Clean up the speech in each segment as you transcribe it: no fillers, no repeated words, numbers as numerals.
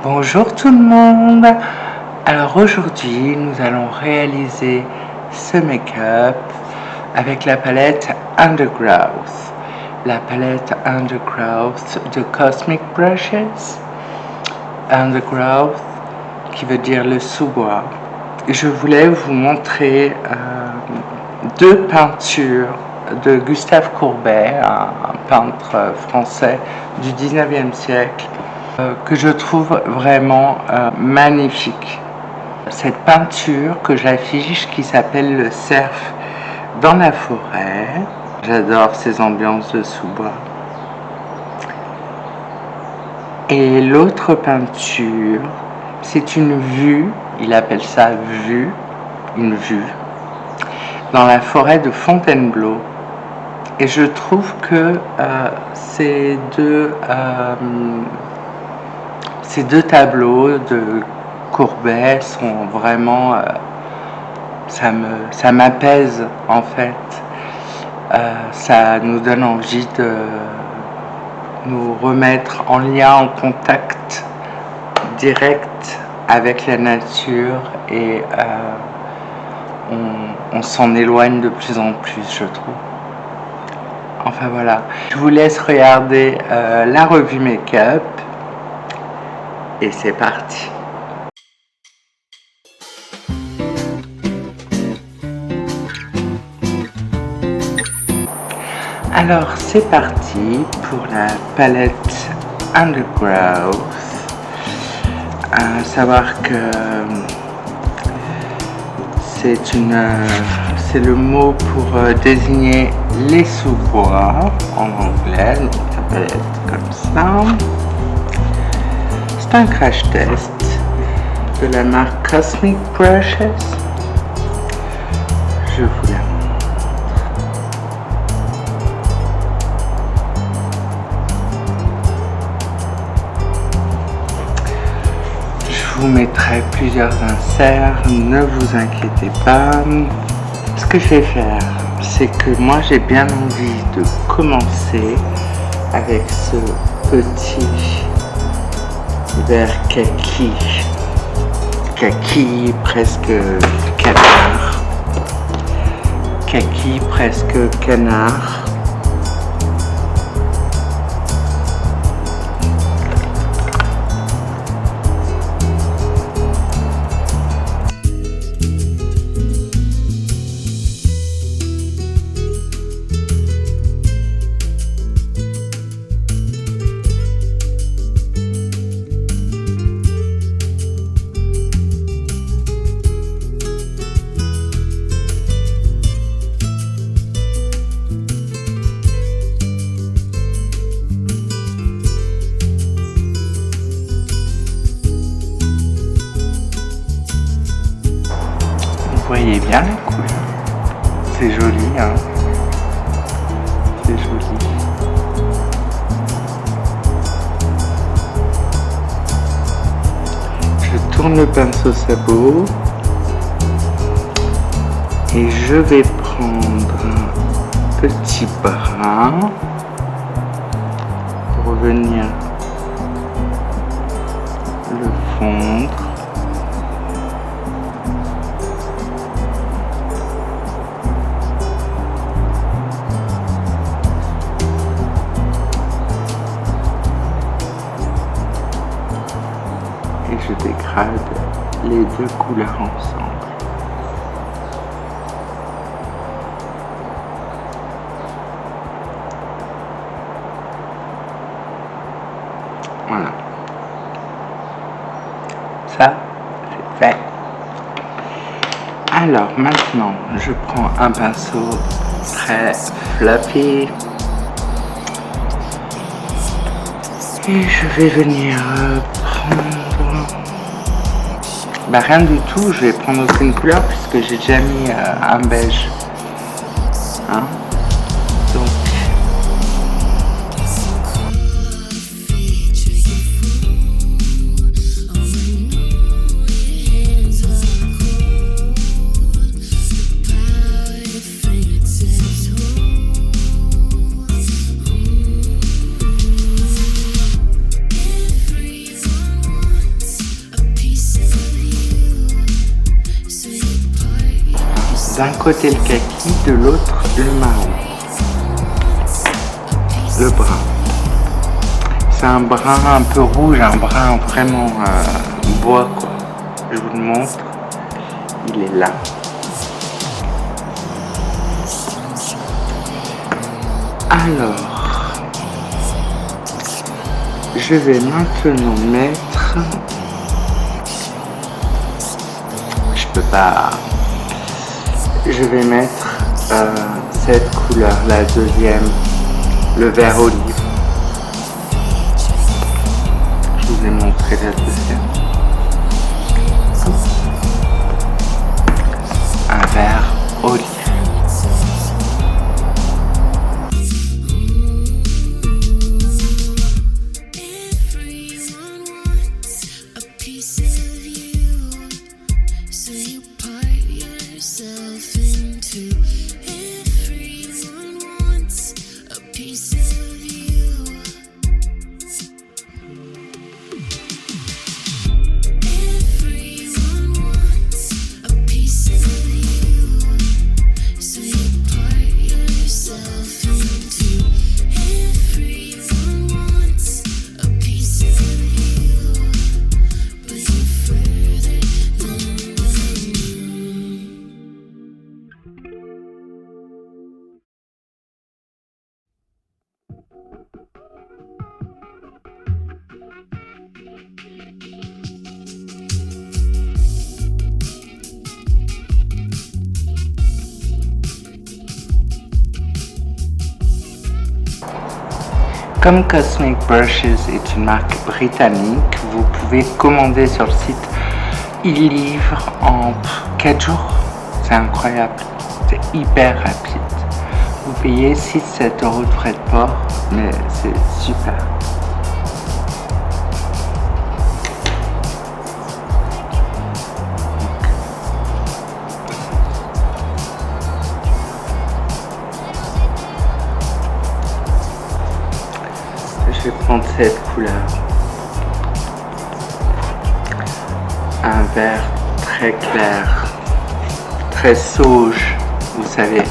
Bonjour tout le monde. Alors aujourd'hui nous allons réaliser ce make-up avec la palette Undergrowth. La palette Undergrowth de Cosmic Brushes. Undergrowth qui veut dire le sous-bois. Je voulais vous montrer deux peintures de Gustave Courbet, un peintre français du 19e siècle, que je trouve vraiment magnifique. Cette peinture que j'affiche qui s'appelle le cerf dans la forêt. J'adore ces ambiances de sous-bois. Et l'autre peinture, c'est une vue, il appelle ça vue, une vue, dans la forêt de Fontainebleau. Et je trouve que ces deux tableaux de Courbet sont vraiment, ça m'apaise en fait. Ça nous donne envie de nous remettre en lien, en contact direct avec la nature et on s'en éloigne de plus en plus, je trouve. Enfin voilà, je vous laisse regarder la revue make-up et c'est parti. Alors c'est parti pour la palette Undergrowth. À savoir que c'est le mot pour désigner les sous-bois en anglais, donc ça peut être comme ça. C'est un crash test de la marque Cosmic Brushes. Je vous la montre. Je vous mettrai plusieurs inserts, ne vous inquiétez pas. Ce que je vais faire, c'est que moi j'ai bien envie de commencer avec ce petit vert kaki presque canard, kaki presque canard. Vous voyez bien les couleurs, c'est joli, hein, c'est joli. Je tourne le pinceau sabot et je vais prendre un petit brin pour venir le fondre. Et je dégrade les deux couleurs ensemble. Voilà. Ça, c'est fait. Alors maintenant, je prends un pinceau très fluffy. Et je vais venir prendre... rien du tout, je vais prendre aucune couleur puisque j'ai déjà mis un beige. Hein? Donc... d'un côté le kaki, de l'autre le marron, le brun. C'est un brun un peu rouge, un brun vraiment bois quoi. Je vous le montre, il est là. Alors, je vais maintenant mettre, je peux pas, je vais mettre cette couleur, la deuxième, le vert olive. Je vous ai montré la deuxième. Un vert olive. Comme Cosmic Brushes est une marque britannique, vous pouvez commander sur le site. Ils livrent en 4 jours. C'est incroyable. C'est hyper rapide. Vous payez 6-7 € de frais de port, mais c'est super. Je vais prendre cette couleur. Un vert très clair, très sauge, vous savez.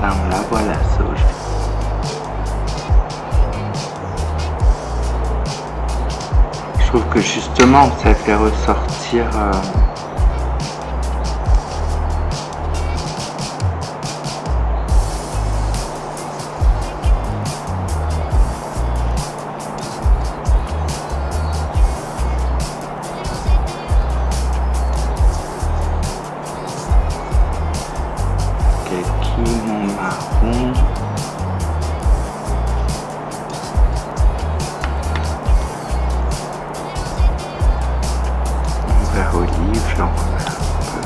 Là, on la voit la sauge. Je trouve que justement, ça fait ressortir mon marron. Mon vert olive, j'en remets un peu.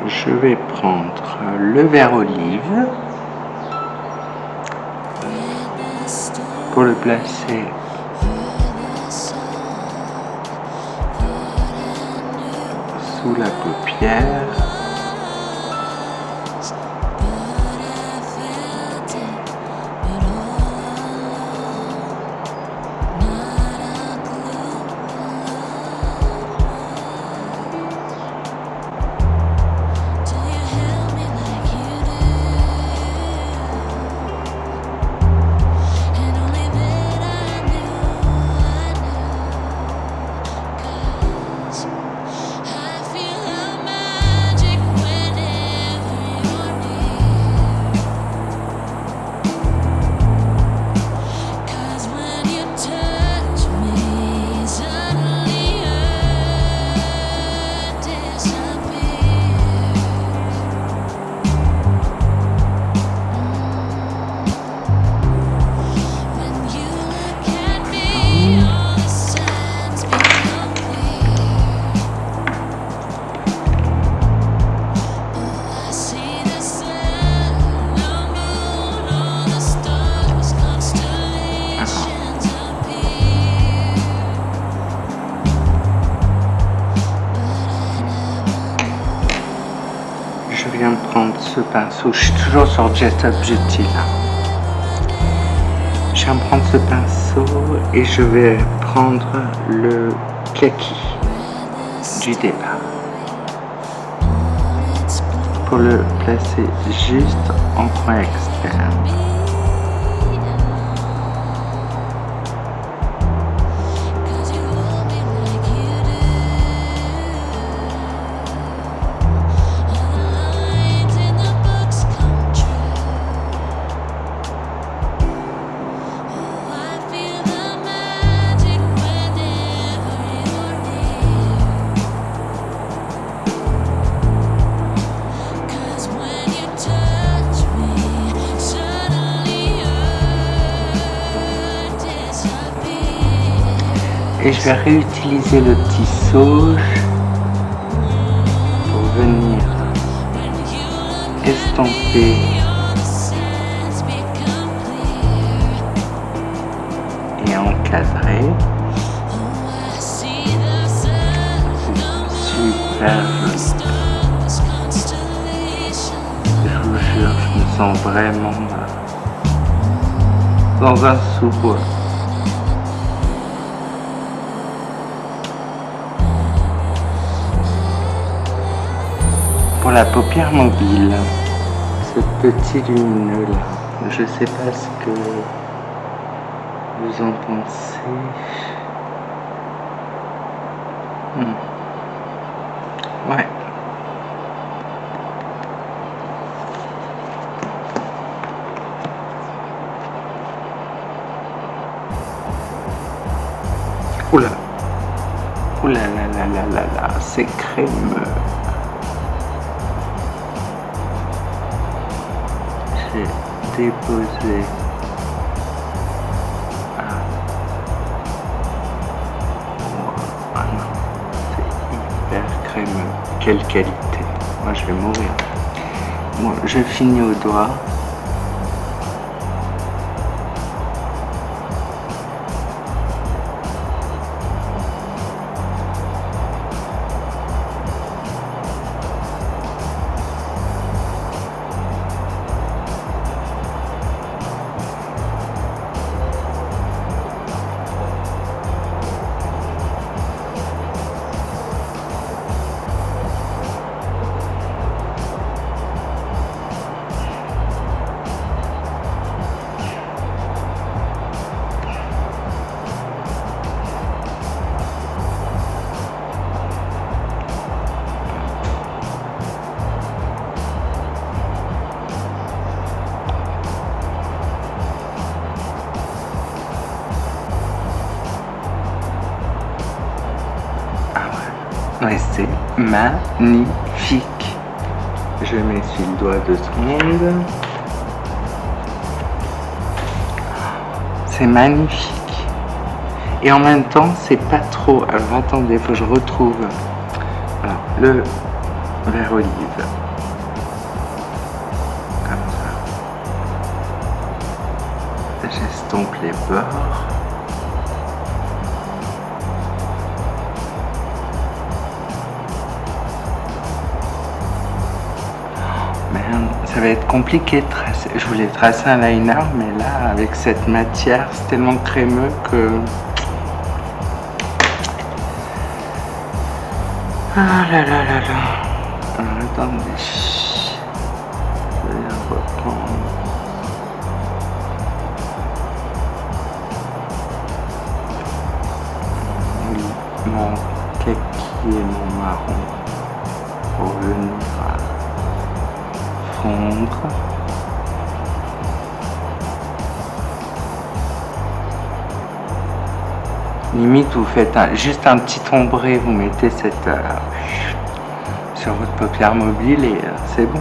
Je vais prendre le vert olive pour le placer sous la paupière. je viens de prendre ce pinceau. Je suis toujours sur Jet Up Beauty là. Je viens de prendre ce pinceau et je vais prendre le kaki du départ pour le placer juste en coin externe. Et je vais réutiliser le petit sauge pour venir estomper et encadrer. C'est super joli. Je vous jure, je me sens vraiment dans un sous-bois. Pour la paupière mobile, ce petit lumineux là, je sais pas ce que vous en pensez. Ouais. Oula. Oula là là là là là, c'est crémeux. J'ai déposé non, c'est hyper crémeux. Quelle qualité. Moi je vais mourir. Bon, je finis au doigt. Ouais, c'est magnifique. Je m'essuie le doigt 2 secondes. C'est magnifique. Et en même temps, c'est pas trop. Alors attendez, faut que je retrouve alors, le vert olive. Comme ça. J'estompe les bords. Ça va être compliqué de tracer. Je voulais tracer un liner, mais là, avec cette matière, c'est tellement crémeux que... Ah là là là là. Alors, attendez. Je vais reprendre. Oui, mon kaki et mon marron pour venir fondre. Limite, vous faites juste un petit ombré, vous mettez cette sur votre paupière mobile et c'est bon.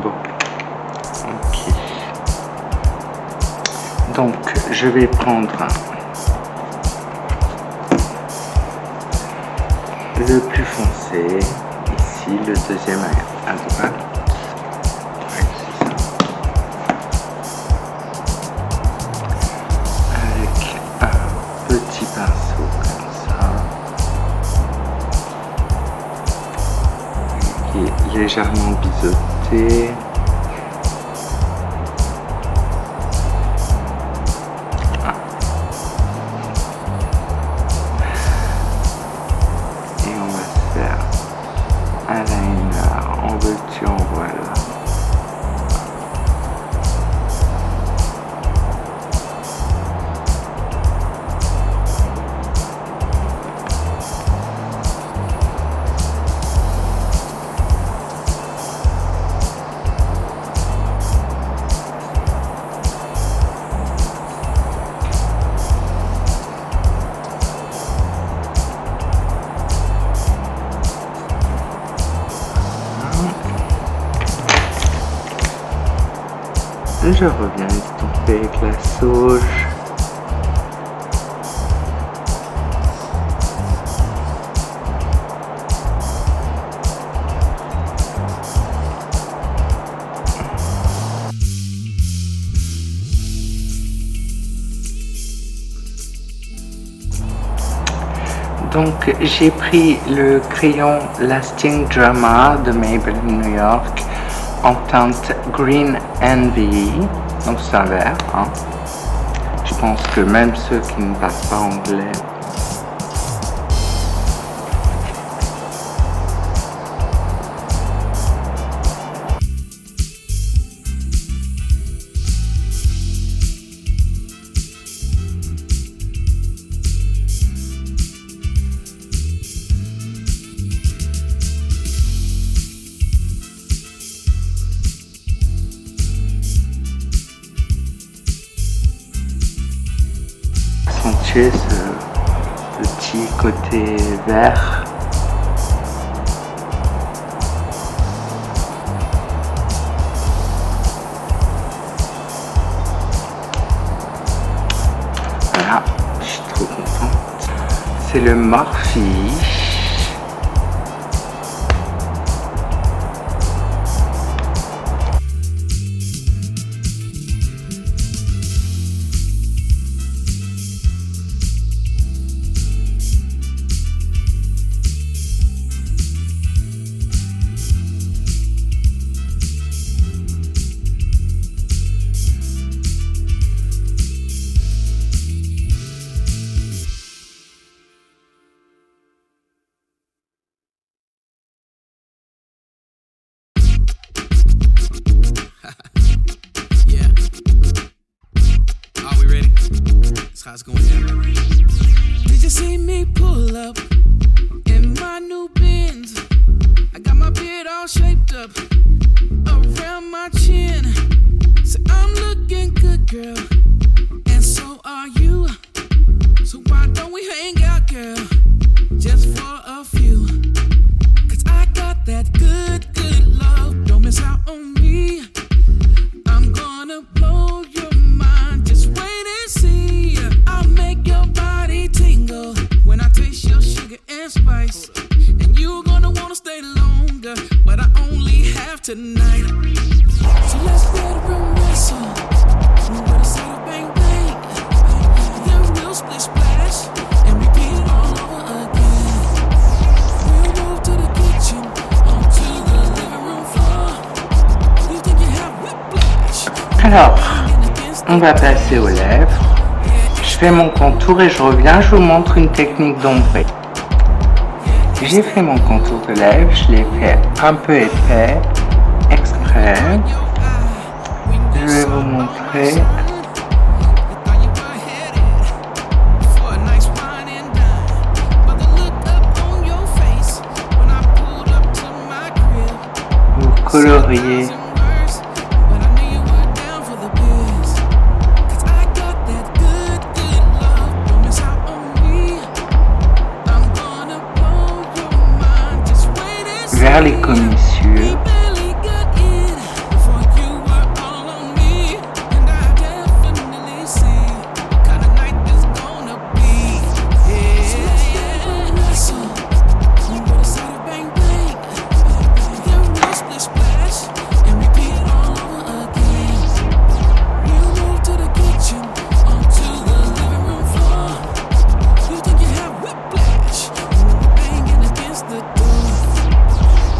Bon, ok. Donc, je vais prendre le plus foncé, ici, le deuxième à droite. légèrement biseauté. Et on va faire un liner en veux-tu en voilà. Je reviens estomper avec la sauge. Donc j'ai pris le crayon Lasting Drama de Maybelline New York en teinte Green Envy, donc c'est un vert, hein. Je pense que même ceux qui ne parlent pas anglais accentuer ce petit côté vert. Voilà, je suis trop contente. C'est le Morphe. How it's going down. Did you see me pull up in my new Benz? I got my beard all shaped up around my chin. So I'm looking good, girl, and so are you. So why don't we hang out, girl, just for a few? Cause I got that good, good love. Don't miss out on me. I'm gonna blow your mind. Just wait and see. I'll make your body tingle when I taste your sugar and spice. And you're gonna wanna stay longer, but I only have tonight. So let's get a room wrestle. With a side of bang bang. Then we'll split splash and repeat it all over again. We'll move to the kitchen, onto the living room floor. You think you have whiplash? Alors, on va passer aux lèvres. Je fais mon contour et je reviens, je vous montre une technique d'ombré. J'ai fait mon contour de lèvres, je l'ai fait un peu épais, exprès. Je vais vous montrer. Vous coloriez. Vers les commissures.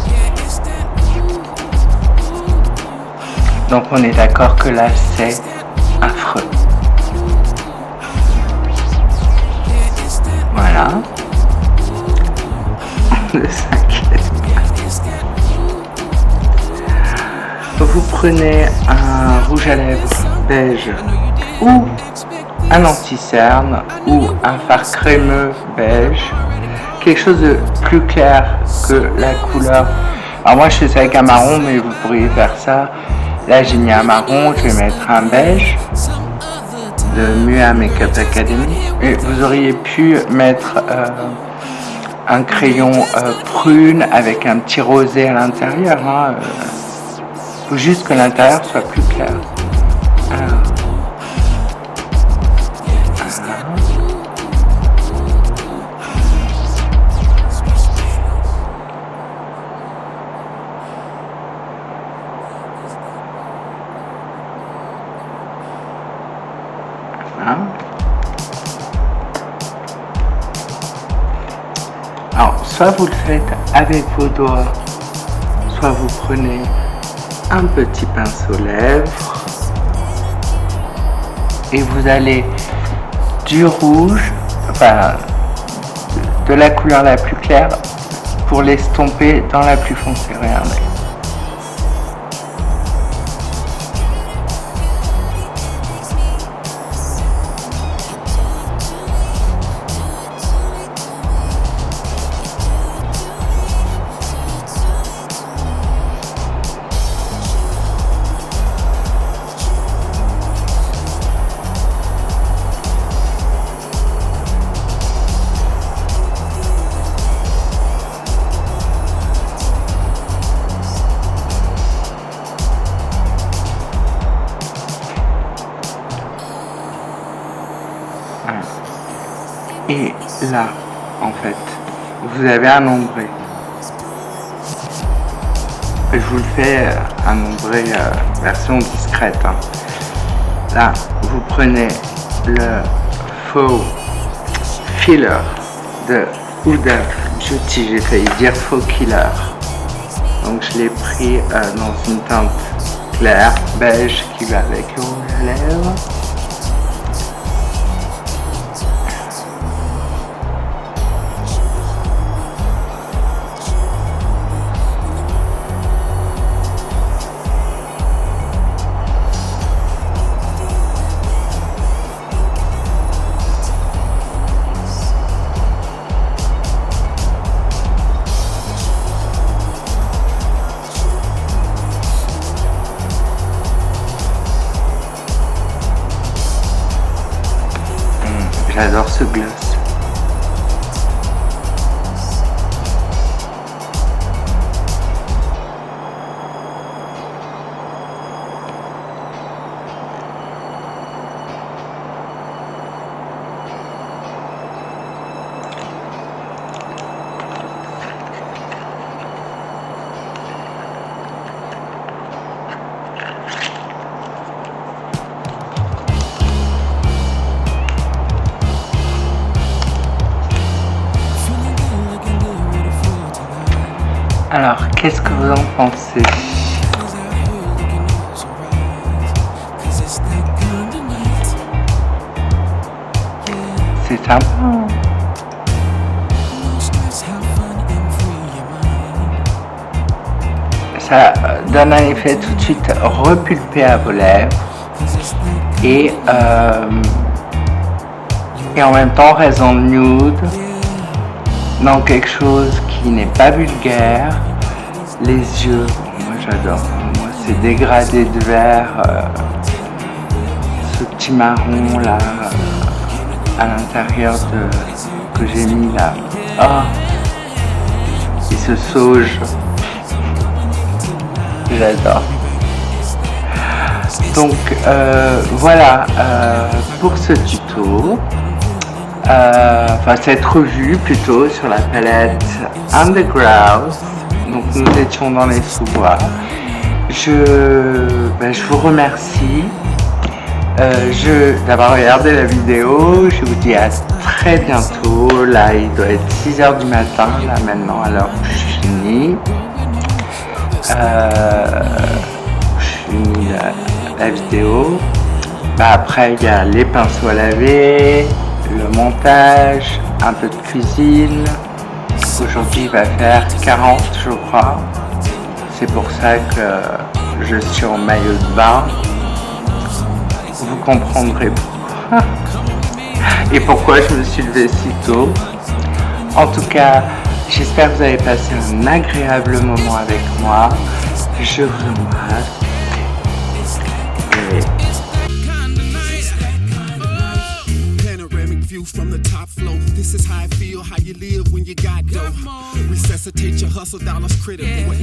Yeah. Donc on est d'accord que là c'est affreux. Voilà. Le 5e. Vous prenez un rouge à lèvres beige ou un anti-cerne ou un fard crémeux beige, quelque chose de plus clair que la couleur. Alors moi je fais ça avec un marron, mais vous pourriez faire ça. Là j'ai mis un marron, je vais mettre un beige de Mua Makeup Academy. Et vous auriez pu mettre un crayon prune avec un petit rosé à l'intérieur. Hein. Faut juste que l'intérieur soit plus clair. Alors. Alors, soit vous le faites avec vos doigts, soit vous prenez un petit pinceau lèvres et vous allez du rouge, enfin de la couleur la plus claire pour l'estomper dans la plus foncée. Regardez. Et là, en fait, vous avez un ombré. Je vous le fais un ombré version discrète. Hein. Là, vous prenez le faux filler de Huda Beauty, j'ai failli dire faux killer. Donc je l'ai pris dans une teinte claire, beige, qui va avec le rouge à lèvres. J'adore ce gloss. Alors, qu'est-ce que vous en pensez? C'est sympa. Hein? Ça donne un effet tout de suite repulpé à vos lèvres et en même temps raison nude dans quelque chose qui n'est pas vulgaire. Les yeux, moi j'adore, moi c'est dégradé de vert, ce petit marron là à l'intérieur que j'ai mis là. Oh, et ce sauge, j'adore. Donc voilà pour ce tuto. Enfin cette revue plutôt sur la palette Underground. Donc nous étions dans les sous-bois. Je vous remercie d'avoir regardé la vidéo. Je vous dis à très bientôt. Là il doit être 6h du matin là maintenant à l'heure où je finis. Je finis la vidéo. Après, il y a les pinceaux à laver, le montage, un peu de cuisine. Aujourd'hui, il va faire 40, je crois. C'est pour ça que je suis en maillot de bain. Vous comprendrez pourquoi. Et pourquoi je me suis levée si tôt. En tout cas, j'espère que vous avez passé un agréable moment avec moi. Je vous embrasse. Et Panoramic view from the top floor. This is how I feel, how you live when you got dough. Resuscitate your hustle, dollars critical.